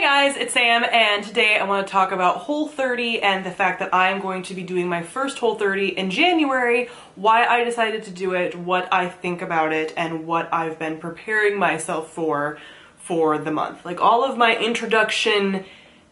Hey guys, it's Sam, and today I want to talk about Whole30 and the fact that I'm going to be doing my first Whole30 in January, why I decided to do it, what I think about it, and what I've been preparing myself for the month. Like all of my introduction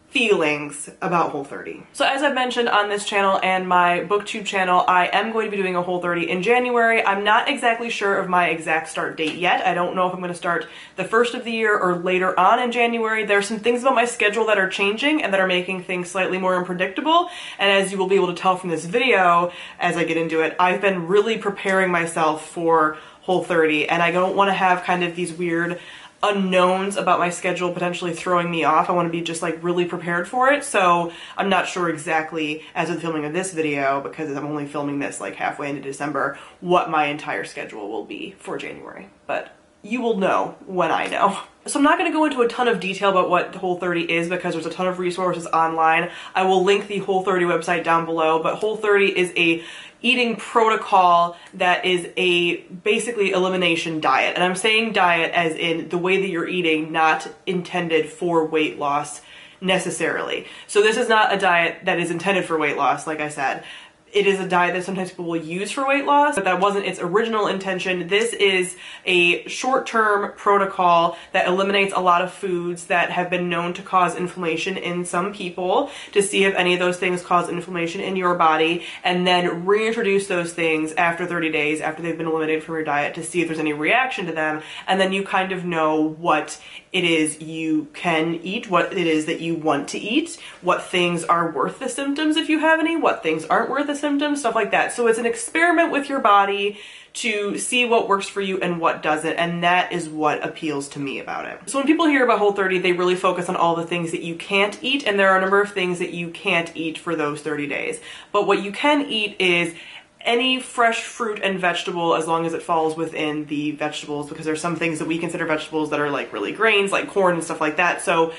feelings about Whole30. So as I've mentioned on this channel and my booktube channel, I am going to be doing a Whole30 in January. I'm not exactly sure of my exact start date yet. I don't know if I'm going to start the first of the year or later on in January. There are some things about my schedule that are changing and that are making things slightly more unpredictable. And as you will be able to tell from this video, as I get into it, I've been really preparing myself for Whole30, and I don't want to have kind of these weird unknowns about my schedule potentially throwing me off. I want to be just like really prepared for it. So I'm not sure exactly, as of the filming of this video, because I'm only filming this like halfway into December, what my entire schedule will be for January. But you will know when I know. So I'm not going to go into a ton of detail about what Whole30 is because there's a ton of resources online. I will link the Whole30 website down below, but Whole30 is a eating protocol that is a basically elimination diet. And I'm saying diet as in the way that you're eating, not intended for weight loss necessarily. So this is not a diet that is intended for weight loss, like I said. It is a diet that sometimes people will use for weight loss, but that wasn't its original intention. This is a short-term protocol that eliminates a lot of foods that have been known to cause inflammation in some people to see if any of those things cause inflammation in your body, and then reintroduce those things after 30 days, after they've been eliminated from your diet, to see if there's any reaction to them, and then you kind of know what it is you can eat, what it is that you want to eat, what things are worth the symptoms if you have any, what things aren't worth the symptoms, stuff like that. So it's an experiment with your body to see what works for you and what doesn't, and that is what appeals to me about it. So when people hear about Whole30, they really focus on all the things that you can't eat, and there are a number of things that you can't eat for those 30 days. But what you can eat is any fresh fruit and vegetable, as long as it falls within the vegetables, because there's some things that we consider vegetables that are like really grains, like corn and stuff like that. So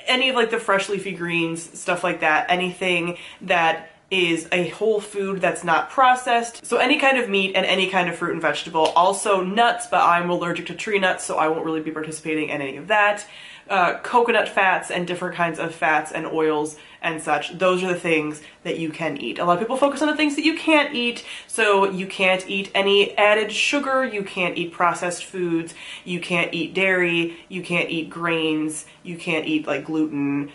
any of like the fresh leafy greens, stuff like that, anything that is a whole food that's not processed. So any kind of meat and any kind of fruit and vegetable. Also nuts, but I'm allergic to tree nuts, so I won't really be participating in any of that. Coconut fats and different kinds of fats and oils and such. Those are the things that you can eat. A lot of people focus on the things that you can't eat. So you can't eat any added sugar, you can't eat processed foods, you can't eat dairy, you can't eat grains, you can't eat like gluten,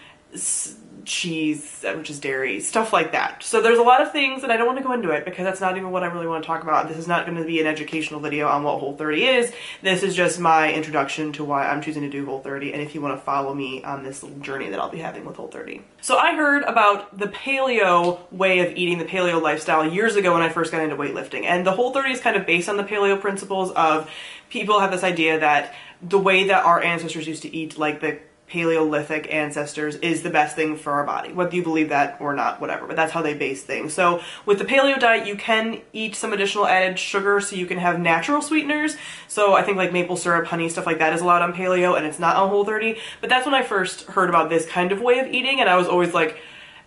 cheese, which is dairy, stuff like that. So there's a lot of things, and I don't want to go into it because that's not even what I really want to talk about. This is not going to be an educational video on what Whole30 is. This is just my introduction to why I'm choosing to do Whole30, and if you want to follow me on this little journey that I'll be having with Whole30. So I heard about the paleo way of eating, the paleo lifestyle, years ago when I first got into weightlifting, and the Whole30 is kind of based on the paleo principles of people have this idea that the way that our ancestors used to eat, like the Paleolithic ancestors, is the best thing for our body, whether you believe that or not, whatever, but that's how they base things. So with the paleo diet, you can eat some additional added sugar, so you can have natural sweeteners. So I think like maple syrup, honey, stuff like that is allowed on paleo, and it's not on Whole30. But that's when I first heard about this kind of way of eating, and I was always like,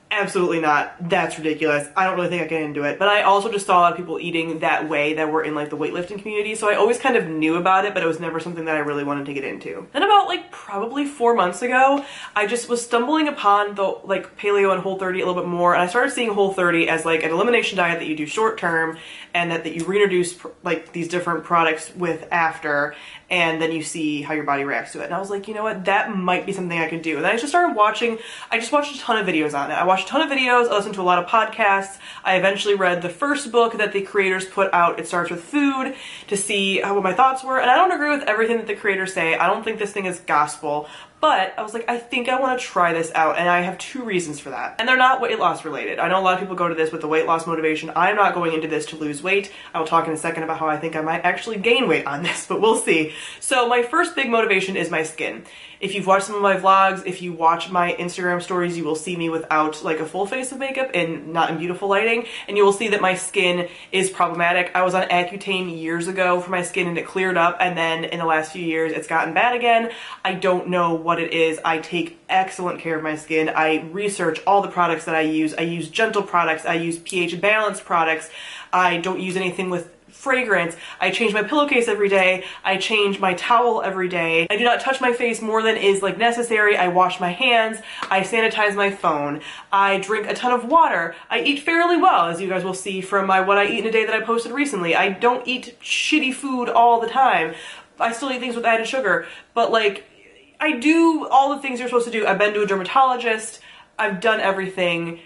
absolutely not. That's ridiculous. I don't really think I can into it. But I also just saw a lot of people eating that way that were in like the weightlifting community, so I always kind of knew about it, but it was never something that I really wanted to get into. Then about like probably 4 months ago, I just was stumbling upon the like paleo and Whole30 a little bit more, and I started seeing Whole30 as like an elimination diet that you do short term, and that you reintroduce like these different products with after, and then you see how your body reacts to it. And I was like, you know what, that might be something I could do. And then I just started watching, I just watched a ton of videos on it. I watched a ton of videos, I listened to a lot of podcasts. I eventually read the first book that the creators put out, It Starts With Food, to see what my thoughts were. And I don't agree with everything that the creators say. I don't think this thing is gospel. But I was like, I think I want to try this out, and I have 2 reasons for that. And they're not weight loss related. I know a lot of people go to this with the weight loss motivation. I'm not going into this to lose weight. I will talk in a second about how I think I might actually gain weight on this, but we'll see. So my first big motivation is my skin. If you've watched some of my vlogs, if you watch my Instagram stories, you will see me without like a full face of makeup and not in beautiful lighting, and you will see that my skin is problematic. I was on Accutane years ago for my skin and it cleared up, and then in the last few years it's gotten bad again. I don't know what it is. I take excellent care of my skin. I research all the products that I use. I use gentle products. I use pH balanced products. I don't use anything with fragrance. I change my pillowcase every day. I change my towel every day. I do not touch my face more than is like necessary. I wash my hands. I sanitize my phone. I drink a ton of water. I eat fairly well, as you guys will see from my what I eat in a day that I posted recently. I don't eat shitty food all the time. I still eat things with added sugar, but like I do all the things you're supposed to do. I've been to a dermatologist. I've done everything.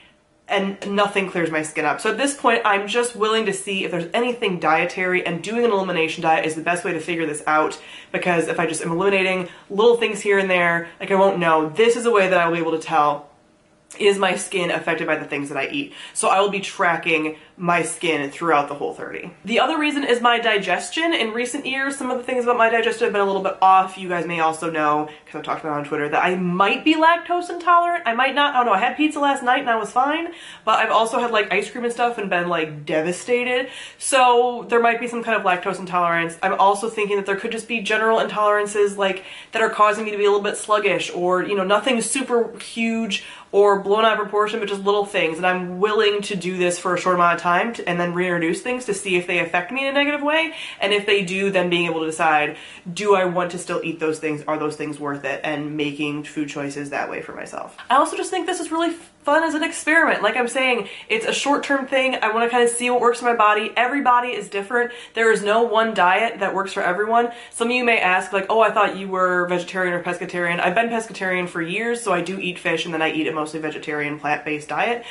And nothing clears my skin up. So at this point, I'm just willing to see if there's anything dietary, and doing an elimination diet is the best way to figure this out, because if I just am eliminating little things here and there, like I won't know. This is a way that I will be able to tell, is my skin affected by the things that I eat? So I will be tracking my skin throughout the Whole30. The other reason is my digestion. In recent years, some of the things about my digestion have been a little bit off. You guys may also know, because I've talked about it on Twitter, that I might be lactose intolerant. I might not. I don't know. I had pizza last night and I was fine, but I've also had like ice cream and stuff and been like devastated. So there might be some kind of lactose intolerance. I'm also thinking that there could just be general intolerances like that are causing me to be a little bit sluggish, or, you know, nothing super huge or blown out of proportion, but just little things. And I'm willing to do this for a short amount of time and then reintroduce things to see if they affect me in a negative way. And if they do, then being able to decide, do I want to still eat those things? Are those things worth it? And making food choices that way for myself. I also just think this is really fun as an experiment. Like I'm saying, it's a short-term thing. I want to kind of see what works for my body. Every body is different. There is no one diet that works for everyone. Some of you may ask like, oh, I thought you were vegetarian or pescatarian. I've been pescatarian for years, so I do eat fish, and then I eat a mostly vegetarian plant-based diet.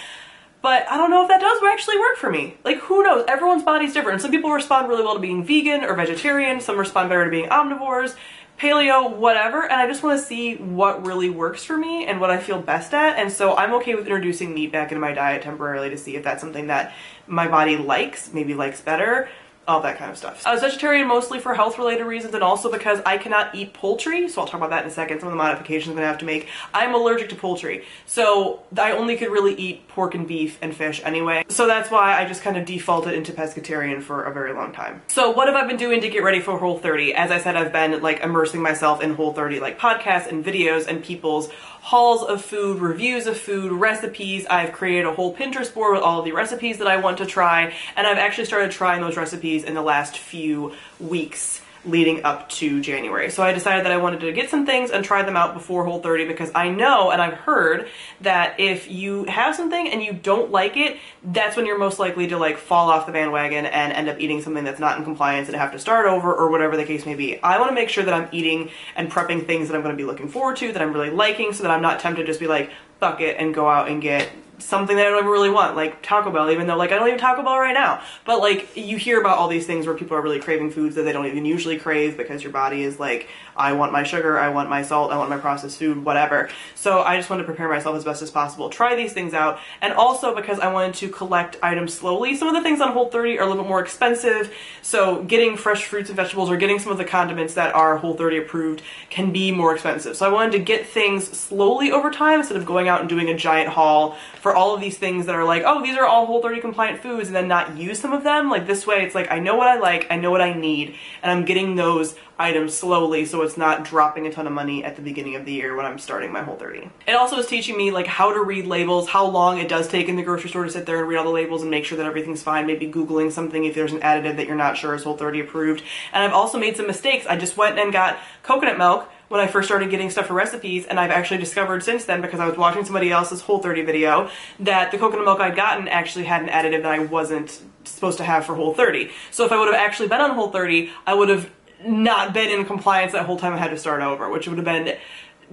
But I don't know if that does actually work for me. Like, who knows? Everyone's body's different. Some people respond really well to being vegan or vegetarian. Some respond better to being omnivores, paleo, whatever. And I just want to see what really works for me and what I feel best at. And so I'm okay with introducing meat back into my diet temporarily to see if that's something that my body likes, maybe likes better. All that kind of stuff. I was vegetarian mostly for health-related reasons, and also because I cannot eat poultry, so I'll talk about that in a second, some of the modifications I'm gonna have to make. I'm allergic to poultry, so I only could really eat pork and beef and fish anyway. So that's why I just kind of defaulted into pescatarian for a very long time. So what have I been doing to get ready for Whole30? As I said, I've been like immersing myself in Whole30, like podcasts and videos and people's hauls of food, reviews of food, recipes. I've created a whole Pinterest board with all of the recipes that I want to try, and I've actually started trying those recipes in the last few weeks leading up to January. So I decided that I wanted to get some things and try them out before Whole30, because I know and I've heard that if you have something and you don't like it, that's when you're most likely to like fall off the bandwagon and end up eating something that's not in compliance and have to start over, or whatever the case may be. I want to make sure that I'm eating and prepping things that I'm going to be looking forward to, that I'm really liking, so that I'm not tempted to just be like, fuck it, and go out and get something that I don't even really want, like Taco Bell, even though like I don't even Taco Bell right now. But like you hear about all these things where people are really craving foods that they don't even usually crave, because your body is like, I want my sugar, I want my salt, I want my processed food, whatever. So I just wanted to prepare myself as best as possible, try these things out, and also because I wanted to collect items slowly. Some of the things on Whole30 are a little bit more expensive, so getting fresh fruits and vegetables or getting some of the condiments that are Whole30 approved can be more expensive. So I wanted to get things slowly over time instead of going out and doing a giant haul for all of these things that are like, oh, these are all Whole30 compliant foods, and then not use some of them. Like this way, it's like, I know what I like, I know what I need, and I'm getting those items slowly, so it's not dropping a ton of money at the beginning of the year when I'm starting my Whole30. It also is teaching me like how to read labels, how long it does take in the grocery store to sit there and read all the labels and make sure that everything's fine, maybe Googling something if there's an additive that you're not sure is Whole30 approved. And I've also made some mistakes. I just went and got coconut milk when I first started getting stuff for recipes, and I've actually discovered since then, because I was watching somebody else's Whole30 video, that the coconut milk I'd gotten actually had an additive that I wasn't supposed to have for Whole30. So if I would have actually been on Whole30, I would have not been in compliance that whole time I had to start over, which would have been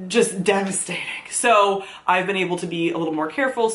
just devastating. So I've been able to be a little more careful,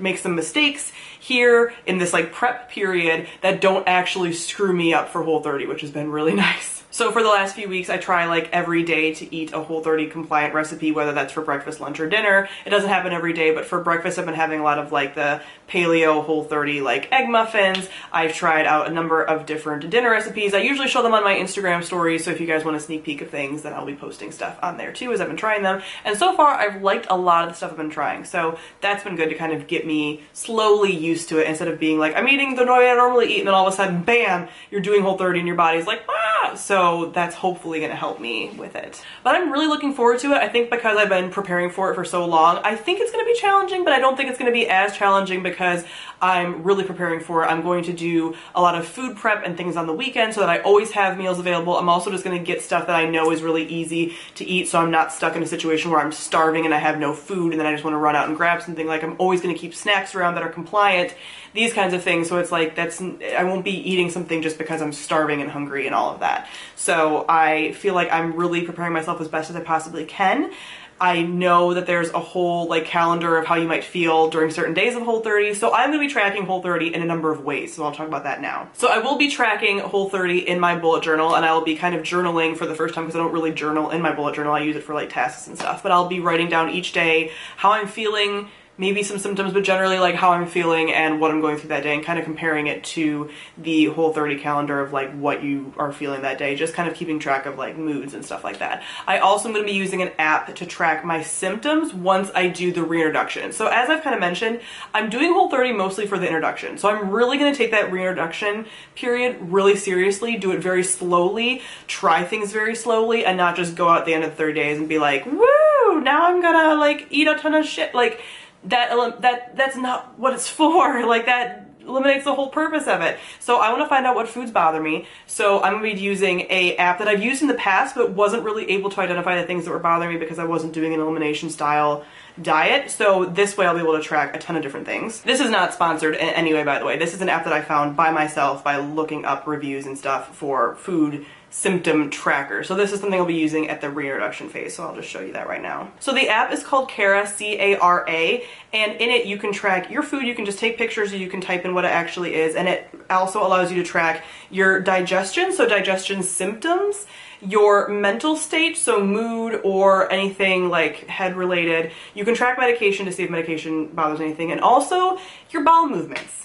make some mistakes here in this like prep period that don't actually screw me up for Whole30, which has been really nice. So for the last few weeks, I try like every day to eat a Whole30 compliant recipe, whether that's for breakfast, lunch, or dinner. It doesn't happen every day, but for breakfast, I've been having a lot of like the paleo Whole30 like egg muffins. I've tried out a number of different dinner recipes. I usually show them on my Instagram stories, so if you guys want a sneak peek of things, then I'll be posting stuff on there too as I've been trying them. And so far, I've liked a lot of the stuff I've been trying, so that's been good to kind of get me slowly used to it, instead of being like, I'm eating the way I normally eat, and then all of a sudden, bam, you're doing Whole30 and your body's like, ah! So So that's hopefully gonna help me with it. But I'm really looking forward to it. I think because I've been preparing for it for so long, I think it's gonna be challenging, but I don't think it's gonna be as challenging because I'm really preparing for it. I'm going to do a lot of food prep and things on the weekend so that I always have meals available. I'm also just gonna get stuff that I know is really easy to eat, so I'm not stuck in a situation where I'm starving and I have no food and then I just wanna run out and grab something. Like, I'm always gonna keep snacks around that are compliant, these kinds of things. So it's like, I won't be eating something just because I'm starving and hungry and all of that. So I feel like I'm really preparing myself as best as I possibly can. I know that there's a whole like calendar of how you might feel during certain days of Whole30, so I'm going to be tracking Whole30 in a number of ways, so I'll talk about that now. So I will be tracking Whole30 in my bullet journal, and I will be kind of journaling for the first time because I don't really journal in my bullet journal. I use it for like tasks and stuff, but I'll be writing down each day how I'm feeling, maybe some symptoms, but generally like how I'm feeling and what I'm going through that day, and kind of comparing it to the Whole30 calendar of like what you are feeling that day, just kind of keeping track of like moods and stuff like that. I also am going to be using an app to track my symptoms once I do the reintroduction. So as I've kind of mentioned, I'm doing Whole30 mostly for the introduction. So I'm really going to take that reintroduction period really seriously, do it very slowly, try things very slowly, and not just go out at the end of the 30 days and be like, woo, now I'm gonna like eat a ton of shit. Like, that's not what it's for. Like, that eliminates the whole purpose of it. So I want to find out what foods bother me. So I'm going to be using a app that I've used in the past, but wasn't really able to identify the things that were bothering me because I wasn't doing an elimination style diet. So this way I'll be able to track a ton of different things. This is not sponsored in any way, by the way. This is an app that I found by myself by looking up reviews and stuff for food symptom tracker. So this is something I'll be using at the reintroduction phase, so I'll just show you that right now. So the app is called Cara, C-A-R-A, and in it you can track your food. You can just take pictures or you can type in what it actually is, and it also allows you to track your digestion, so digestion symptoms, your mental state, so mood or anything like head related. You can track medication to see if medication bothers anything, and also your bowel movements,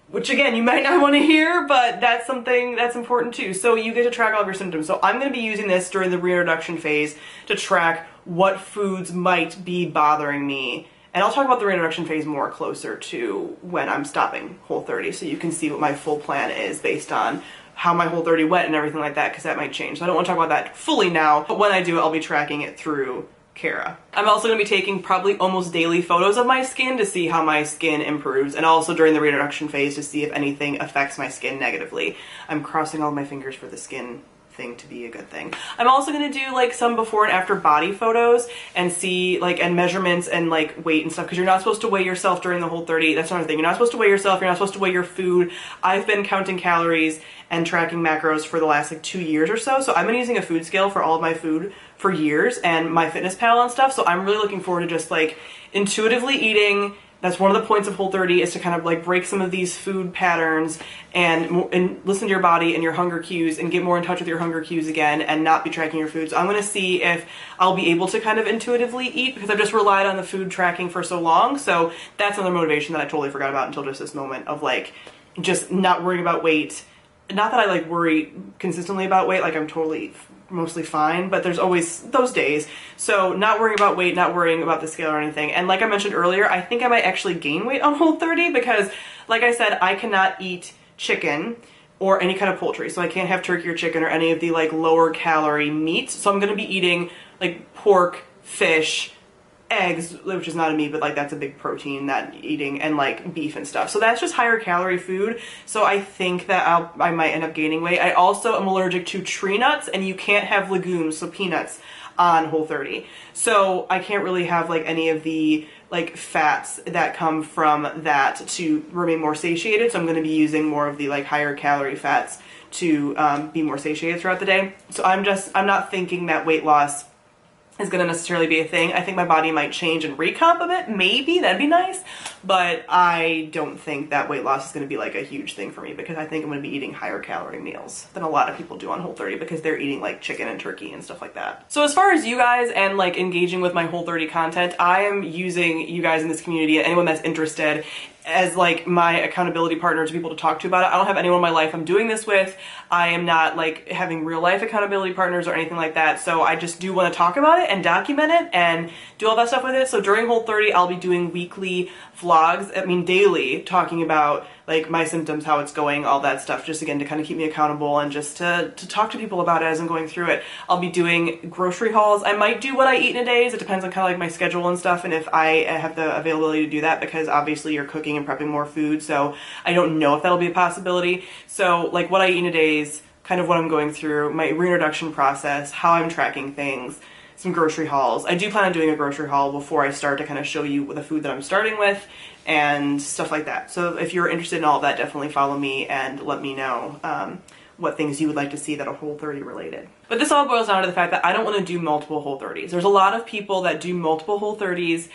which again, you might not want to hear, but that's something that's important too. So you get to track all of your symptoms. So I'm going to be using this during the reintroduction phase to track what foods might be bothering me. And I'll talk about the reintroduction phase more closer to when I'm stopping Whole30, so you can see what my full plan is based on how my Whole30 went and everything like that, because that might change. So I don't want to talk about that fully now, but when I do, I'll be tracking it through Cara. I'm also going to be taking probably almost daily photos of my skin to see how my skin improves, and also during the reintroduction phase to see if anything affects my skin negatively. I'm crossing all my fingers for the skin thing to be a good thing. I'm also going to do like some before and after body photos and see like, and measurements and like weight and stuff, because you're not supposed to weigh yourself during the Whole30. That's another thing. You're not supposed to weigh yourself. You're not supposed to weigh your food. I've been counting calories and tracking macros for the last like 2 years or so. So I've been using a food scale for all of my food for years, and my fitness pal and stuff. So I'm really looking forward to just like intuitively eating. That's one of the points of Whole30, is to kind of like break some of these food patterns and listen to your body and your hunger cues and get more in touch with your hunger cues again and not be tracking your food. So I'm going to see if I'll be able to kind of intuitively eat, because I've just relied on the food tracking for so long. So that's another motivation that I totally forgot about until just this moment of like just not worrying about weight. Not that I like worry consistently about weight, like I'm totally mostly fine, but there's always those days. So not worrying about weight, not worrying about the scale or anything. And like I mentioned earlier, I think I might actually gain weight on Whole30 because, like I said, I cannot eat chicken or any kind of poultry. So I can't have turkey or chicken or any of the like lower calorie meats. So I'm going to be eating like pork, fish, eggs, which is not a meat, but like that's a big protein that eating, and like beef and stuff. So that's just higher calorie food. So I think that I might end up gaining weight. I also am allergic to tree nuts, and you can't have legumes, so peanuts, on Whole30. So I can't really have like any of the like fats that come from that to remain more satiated. So I'm going to be using more of the like higher calorie fats to be more satiated throughout the day. So I'm not thinking that weight loss is going to necessarily be a thing. I think my body might change and recomp a bit. Maybe, that'd be nice. But I don't think that weight loss is going to be like a huge thing for me, because I think I'm going to be eating higher calorie meals than a lot of people do on Whole30, because they're eating like chicken and turkey and stuff like that. So as far as you guys and like engaging with my Whole30 content, I am using you guys in this community and anyone that's interested as like my accountability partners, people to talk to about it. I don't have anyone in my life I'm doing this with. I am not like having real life accountability partners or anything like that. So I just do want to talk about it and document it and do all that stuff with it. So during Whole30, I'll be doing weekly vlogs, I mean daily, talking about like my symptoms, how it's going, all that stuff, just again to kind of keep me accountable and just to talk to people about it as I'm going through it. I'll be doing grocery hauls. I might do what I eat in a day. It depends on kind of like my schedule and stuff, and if I have the availability to do that, because obviously you're cooking and prepping more food, so I don't know if that'll be a possibility. So like what I eat in a day is kind of what I'm going through, my reintroduction process, how I'm tracking things, some grocery hauls. I do plan on doing a grocery haul before I start to kind of show you the food that I'm starting with and stuff like that. So if you're interested in all of that, definitely follow me and let me know what things you would like to see that are Whole30 related. But this all boils down to the fact that I don't want to do multiple Whole30s. There's a lot of people that do multiple Whole30s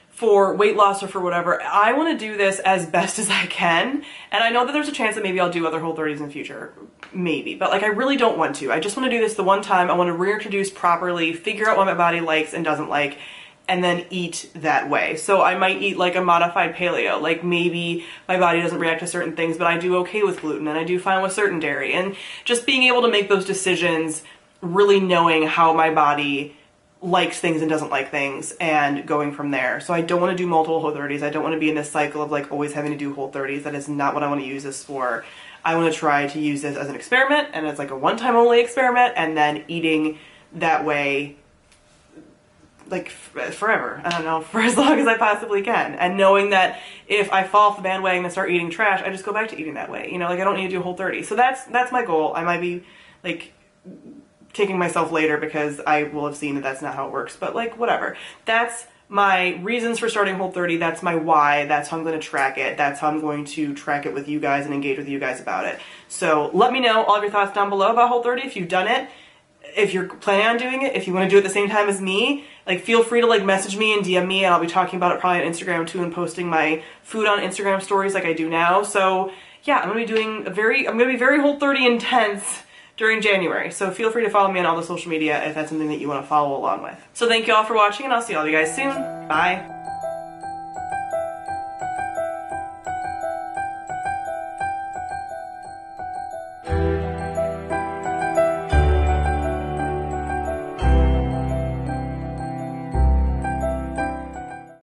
for weight loss or for whatever. I want to do this as best as I can, and I know that there's a chance that maybe I'll do other Whole30s in the future, maybe, but like I really don't want to. I just want to do this the one time. I want to reintroduce properly, figure out what my body likes and doesn't like, and then eat that way. So I might eat like a modified paleo, like maybe my body doesn't react to certain things, but I do okay with gluten and I do fine with certain dairy, and just being able to make those decisions, really knowing how my body likes things and doesn't like things, and going from there. So I don't want to do multiple Whole30s. I don't want to be in this cycle of like always having to do Whole30s. That is not what I want to use this for. I want to try to use this as an experiment, and it's like a one-time only experiment, and then eating that way like forever. I don't know, for as long as I possibly can. And knowing that if I fall off the bandwagon and start eating trash, I just go back to eating that way. You know, like I don't need to do Whole30. So that's my goal. I might be like kicking myself later because I will have seen that that's not how it works, but like whatever. That's my reasons for starting Whole30. That's my why. That's how I'm going to track it. That's how I'm going to track it with you guys and engage with you guys about it. So let me know all of your thoughts down below about Whole30 if you've done it, if you're planning on doing it, if you want to do it at the same time as me. Like feel free to like message me and DM me, and I'll be talking about it probably on Instagram too, and posting my food on Instagram stories like I do now. So yeah, I'm going to be very Whole30 intense during January. So feel free to follow me on all the social media if that's something that you want to follow along with. So thank you all for watching, and I'll see all of you guys soon. Bye.